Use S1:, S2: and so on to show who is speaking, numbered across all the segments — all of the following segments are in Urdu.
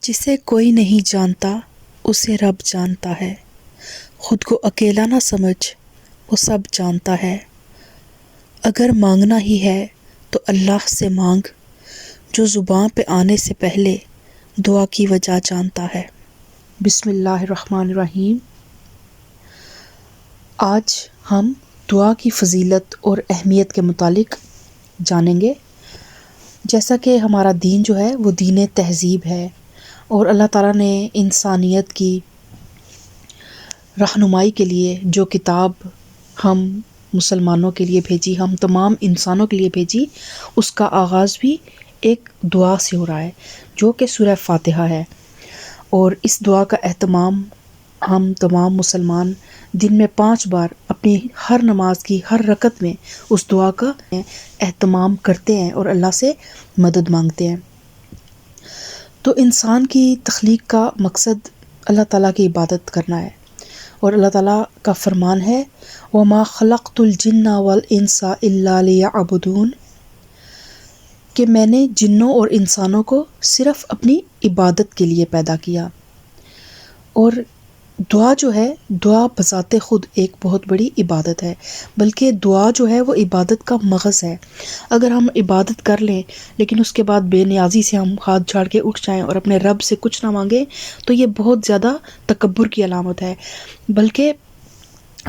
S1: جسے کوئی نہیں جانتا اسے رب جانتا ہے، خود کو اکیلا نہ سمجھ وہ سب جانتا ہے۔ اگر مانگنا ہی ہے تو اللہ سے مانگ، جو زباں پہ آنے سے پہلے دعا کی وجہ جانتا ہے۔ بسم اللہ الرحمن الرحیم۔ آج ہم دعا کی فضیلت اور اہمیت کے متعلق جانیں گے۔ جیسا کہ ہمارا دین جو ہے وہ دین تہذیب ہے، اور اللہ تعالیٰ نے انسانیت کی رہنمائی کے لیے جو کتاب ہم مسلمانوں کے لیے بھیجی، ہم تمام انسانوں کے لیے بھیجی، اس کا آغاز بھی ایک دعا سے ہو رہا ہے جو کہ سورہ فاتحہ ہے۔ اور اس دعا کا اہتمام ہم تمام مسلمان دن میں 5 بار اپنی ہر نماز کی ہر رکعت میں اس دعا کا اہتمام کرتے ہیں اور اللہ سے مدد مانگتے ہیں۔ تو انسان کی تخلیق کا مقصد اللہ تعالیٰ کی عبادت کرنا ہے، اور اللہ تعالیٰ کا فرمان ہے وَمَا خَلَقْتُ الْجِنَّ وَالْإِنسَ إِلَّا لِيَعْبُدُونِ، کہ میں نے جنوں اور انسانوں کو صرف اپنی عبادت کے لیے پیدا کیا۔ اور دعا جو ہے، دعا بذات خود ایک بہت بڑی عبادت ہے، بلکہ دعا جو ہے وہ عبادت کا مغز ہے۔ اگر ہم عبادت کر لیں لیکن اس کے بعد بے نیازی سے ہم ہاتھ جھاڑ کے اٹھ جائیں اور اپنے رب سے کچھ نہ مانگیں تو یہ بہت زیادہ تکبر کی علامت ہے۔ بلکہ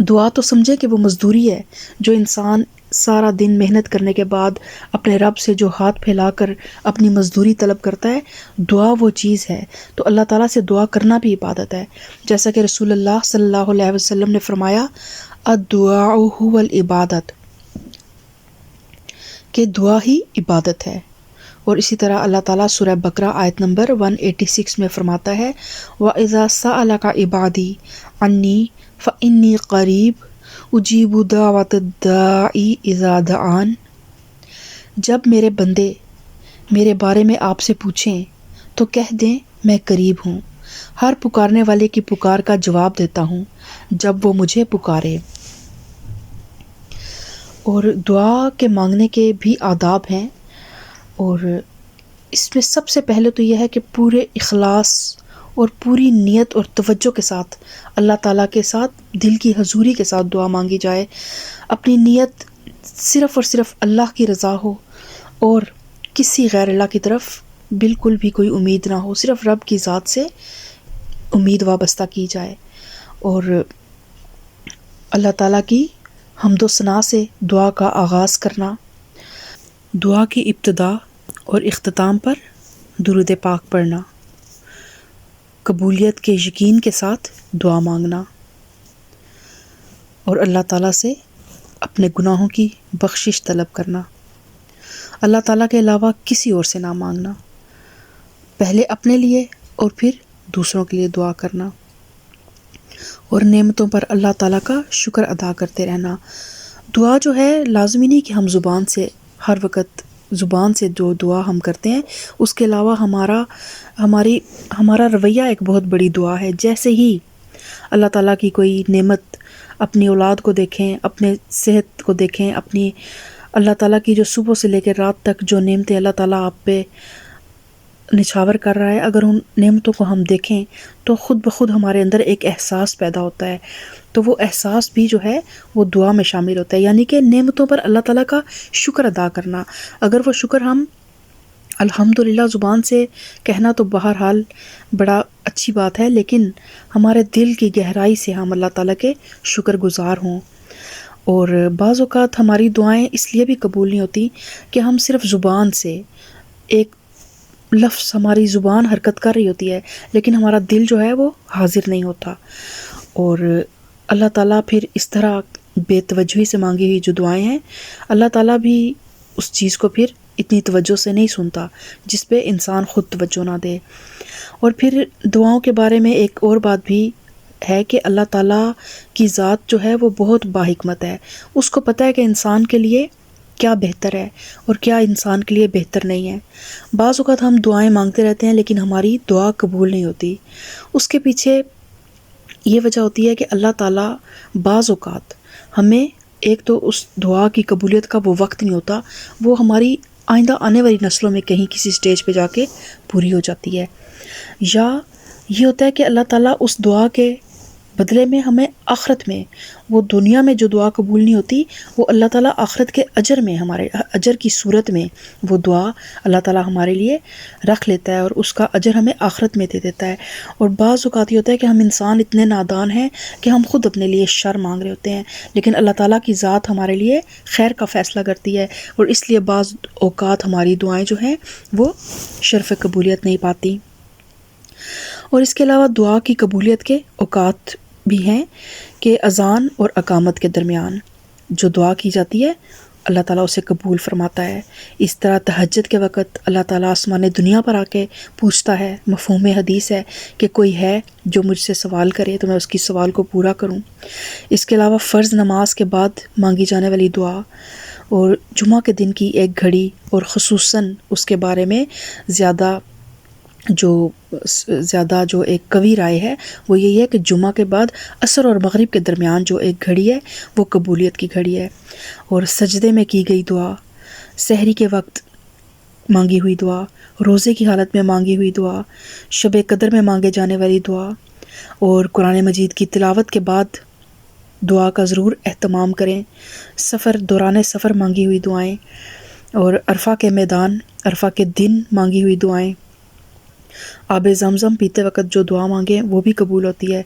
S1: دعا تو سمجھے کہ وہ مزدوری ہے، جو انسان سارا دن محنت کرنے کے بعد اپنے رب سے جو ہاتھ پھیلا کر اپنی مزدوری طلب کرتا ہے، دعا وہ چیز ہے۔ تو اللہ تعالیٰ سے دعا کرنا بھی عبادت ہے، جیسا کہ رسول اللہ صلی اللہ علیہ وسلم نے فرمایا الدعاء هو العبادت، کہ دعا ہی عبادت ہے۔ اور اسی طرح اللہ تعالیٰ سورہ بقرہ آیت نمبر 186 میں فرماتا ہے وَإِذَا سَأَلَكَ عِبَادِي عَنِّي فَإِنِّي قَرِيبٌ اُجِیبُ دَعْوَتَ الدَّاعِ إِذَا دَعَانِ، جب میرے بندے میرے بارے میں آپ سے پوچھیں تو کہہ دیں میں قریب ہوں، ہر پکارنے والے کی پکار کا جواب دیتا ہوں جب وہ مجھے پکارے۔ اور دعا کے مانگنے کے بھی آداب ہیں، اور اس میں سب سے پہلے تو یہ ہے کہ پورے اخلاص اور پوری نیت اور توجہ کے ساتھ اللہ تعالیٰ کے ساتھ دل کی حضوری کے ساتھ دعا مانگی جائے۔ اپنی نیت صرف اور صرف اللہ کی رضا ہو، اور کسی غیر اللہ کی طرف بالکل بھی کوئی امید نہ ہو، صرف رب کی ذات سے امید وابستہ کی جائے۔ اور اللہ تعالیٰ کی حمد و ثنا سے دعا کا آغاز کرنا، دعا کی ابتدا اور اختتام پر درود پاک پڑھنا، قبولیت کے یقین کے ساتھ دعا مانگنا، اور اللہ تعالیٰ سے اپنے گناہوں کی بخشش طلب کرنا، اللہ تعالیٰ کے علاوہ کسی اور سے نہ مانگنا، پہلے اپنے لیے اور پھر دوسروں کے لیے دعا کرنا، اور نعمتوں پر اللہ تعالیٰ کا شکر ادا کرتے رہنا۔ دعا جو ہے لازمی نہیں کہ ہم زبان سے ہر وقت زبان سے جو دعا ہم کرتے ہیں، اس کے علاوہ ہمارا رویہ ایک بہت بڑی دعا ہے۔ جیسے ہی اللہ تعالیٰ کی کوئی نعمت، اپنی اولاد کو دیکھیں، اپنے صحت کو دیکھیں، اپنی اللہ تعالیٰ کی جو صبح سے لے کے رات تک جو نعمتیں اللہ تعالیٰ آپ پہ نچھاور کر رہا ہے، اگر ان نعمتوں کو ہم دیکھیں تو خود بخود ہمارے اندر ایک احساس پیدا ہوتا ہے، تو وہ احساس بھی جو ہے وہ دعا میں شامل ہوتا ہے، یعنی کہ نعمتوں پر اللہ تعالیٰ کا شکر ادا کرنا۔ اگر وہ شکر ہم الحمدللہ زبان سے کہنا تو بہرحال بڑا اچھی بات ہے، لیکن ہمارے دل کی گہرائی سے ہم اللہ تعالیٰ کے شکر گزار ہوں۔ اور بعض اوقات ہماری دعائیں اس لیے بھی قبول نہیں ہوتی کہ ہم صرف زبان سے ایک لفظ، ہماری زبان حرکت کر رہی ہوتی ہے لیکن ہمارا دل جو ہے وہ حاضر نہیں ہوتا، اور اللہ تعالیٰ پھر اس طرح بے توجہی سے مانگی ہوئی جو دعائیں ہیں، اللہ تعالیٰ بھی اس چیز کو پھر اتنی توجہ سے نہیں سنتا جس پہ انسان خود توجہ نہ دے۔ اور پھر دعاؤں کے بارے میں ایک اور بات بھی ہے کہ اللہ تعالیٰ کی ذات جو ہے وہ بہت باحکمت ہے، اس کو پتہ ہے کہ انسان کے لیے کیا بہتر ہے اور کیا انسان کے لیے بہتر نہیں ہے۔ بعض اوقات ہم دعائیں مانگتے رہتے ہیں لیکن ہماری دعا قبول نہیں ہوتی، اس کے پیچھے یہ وجہ ہوتی ہے کہ اللہ تعالیٰ بعض اوقات ہمیں، ایک تو اس دعا کی قبولیت کا وہ وقت نہیں ہوتا، وہ ہماری آئندہ آنے والی نسلوں میں کہیں کسی سٹیج پہ جا کے پوری ہو جاتی ہے. یا یہ ہوتا ہے کہ اللہ تعالیٰ اس دعا کے بدلے میں ہمیں آخرت میں، وہ دنیا میں جو دعا قبول نہیں ہوتی، وہ اللہ تعالیٰ آخرت کے اجر میں، ہمارے اجر کی صورت میں وہ دعا اللہ تعالیٰ ہمارے لیے رکھ لیتا ہے اور اس کا اجر ہمیں آخرت میں دے دیتا ہے. اور بعض اوقات یہ ہوتا ہے کہ ہم انسان اتنے نادان ہیں کہ ہم خود اپنے لیے شر مانگ رہے ہوتے ہیں، لیکن اللہ تعالیٰ کی ذات ہمارے لیے خیر کا فیصلہ کرتی ہے، اور اس لیے بعض اوقات ہماری دعائیں جو ہیں وہ شرف قبولیت نہیں پاتی. اور اس کے علاوہ دعا کی قبولیت کے اوقات بھی ہیں کہ اذان اور اقامت کے درمیان جو دعا کی جاتی ہے اللہ تعالیٰ اسے قبول فرماتا ہے. اس طرح تہجد کے وقت اللہ تعالیٰ آسمان دنیا پر آ کے پوچھتا ہے، مفہوم حدیث ہے کہ کوئی ہے جو مجھ سے سوال کرے تو میں اس کی سوال کو پورا کروں. اس کے علاوہ فرض نماز کے بعد مانگی جانے والی دعا اور جمعہ کے دن کی ایک گھڑی، اور خصوصاً اس کے بارے میں زیادہ جو ایک قوی رائے ہے وہ یہی ہے کہ جمعہ کے بعد عصر اور مغرب کے درمیان جو ایک گھڑی ہے وہ قبولیت کی گھڑی ہے. اور سجدے میں کی گئی دعا، سحری کے وقت مانگی ہوئی دعا، روزے کی حالت میں مانگی ہوئی دعا، شب قدر میں مانگے جانے والی دعا، اور قرآن مجید کی تلاوت کے بعد دعا کا ضرور اہتمام کریں. دوران سفر مانگی ہوئی دعائیں، اور عرفہ کے میدان، عرفہ کے دن مانگی ہوئی دعائیں. آب زمزم پیتے وقت جو دعا مانگے وہ بھی قبول ہوتی ہے.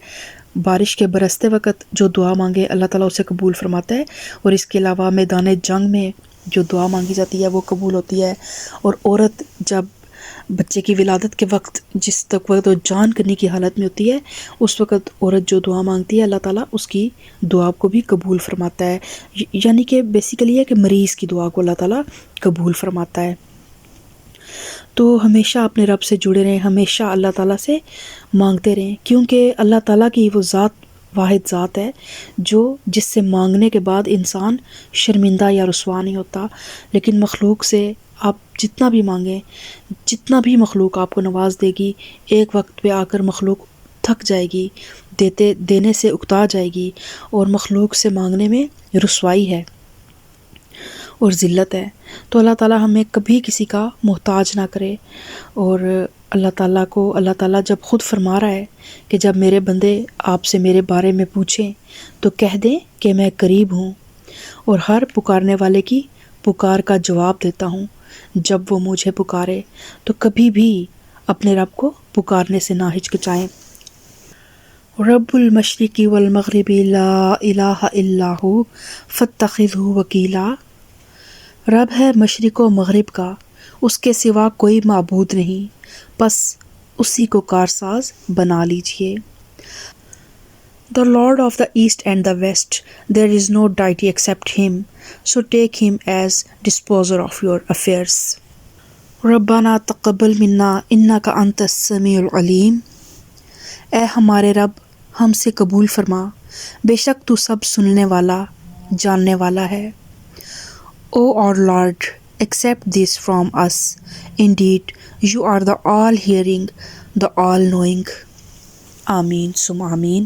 S1: بارش کے برستے وقت جو دعا مانگے اللہ تعالیٰ اسے قبول فرماتا ہے. اور اس کے علاوہ میدان جنگ میں جو دعا مانگی جاتی ہے وہ قبول ہوتی ہے. اور عورت جب بچے کی ولادت کے وقت جس تک وقت وہ جان کرنے کی حالت میں ہوتی ہے اس وقت عورت جو دعا مانگتی ہے اللہ تعالیٰ اس کی دعا کو بھی قبول فرماتا ہے. یعنی کہ بیسیکلی ہے کہ مریض کی دعا کو اللہ تعالیٰ قبول فرماتا ہے. تو ہمیشہ اپنے رب سے جڑے رہیں، ہمیشہ اللہ تعالیٰ سے مانگتے رہیں، کیونکہ اللہ تعالیٰ کی وہ ذات واحد ذات ہے جس سے مانگنے کے بعد انسان شرمندہ یا رسوا نہیں ہوتا. لیکن مخلوق سے آپ جتنا بھی مانگیں، جتنا بھی مخلوق آپ کو نواز دے گی، ایک وقت پہ آ کر مخلوق تھک جائے گی، دینے سے اکتا جائے گی، اور مخلوق سے مانگنے میں رسوائی ہے اور ذلت ہے. تو اللہ تعالیٰ ہمیں کبھی کسی کا محتاج نہ کرے. اور اللہ تعالیٰ جب خود فرما رہا ہے کہ جب میرے بندے آپ سے میرے بارے میں پوچھیں تو کہہ دیں کہ میں قریب ہوں اور ہر پکارنے والے کی پکار کا جواب دیتا ہوں. جب وہ مجھے پکارے تو کبھی بھی اپنے رب کو پکارنے سے نہ ہچکچائیں. رب المشرق والمغرب لا الہ الا ہو فاتخذہ وکیلا. رب ہے مشرق و مغرب کا، اس کے سوا کوئی معبود نہیں، بس اسی کو کارساز بنا لیجئے. The Lord of the East and the West, there is no deity except Him, so take Him as disposer of your affairs. ربنا تقبل منا انک انت السمیع العلیم. اے ہمارے رب ہم سے قبول فرما، بے شک تو سب سننے والا جاننے والا ہے. O our Lord, accept this from us. Indeed, you are the all-hearing, the all-knowing. Ameen sum Ameen.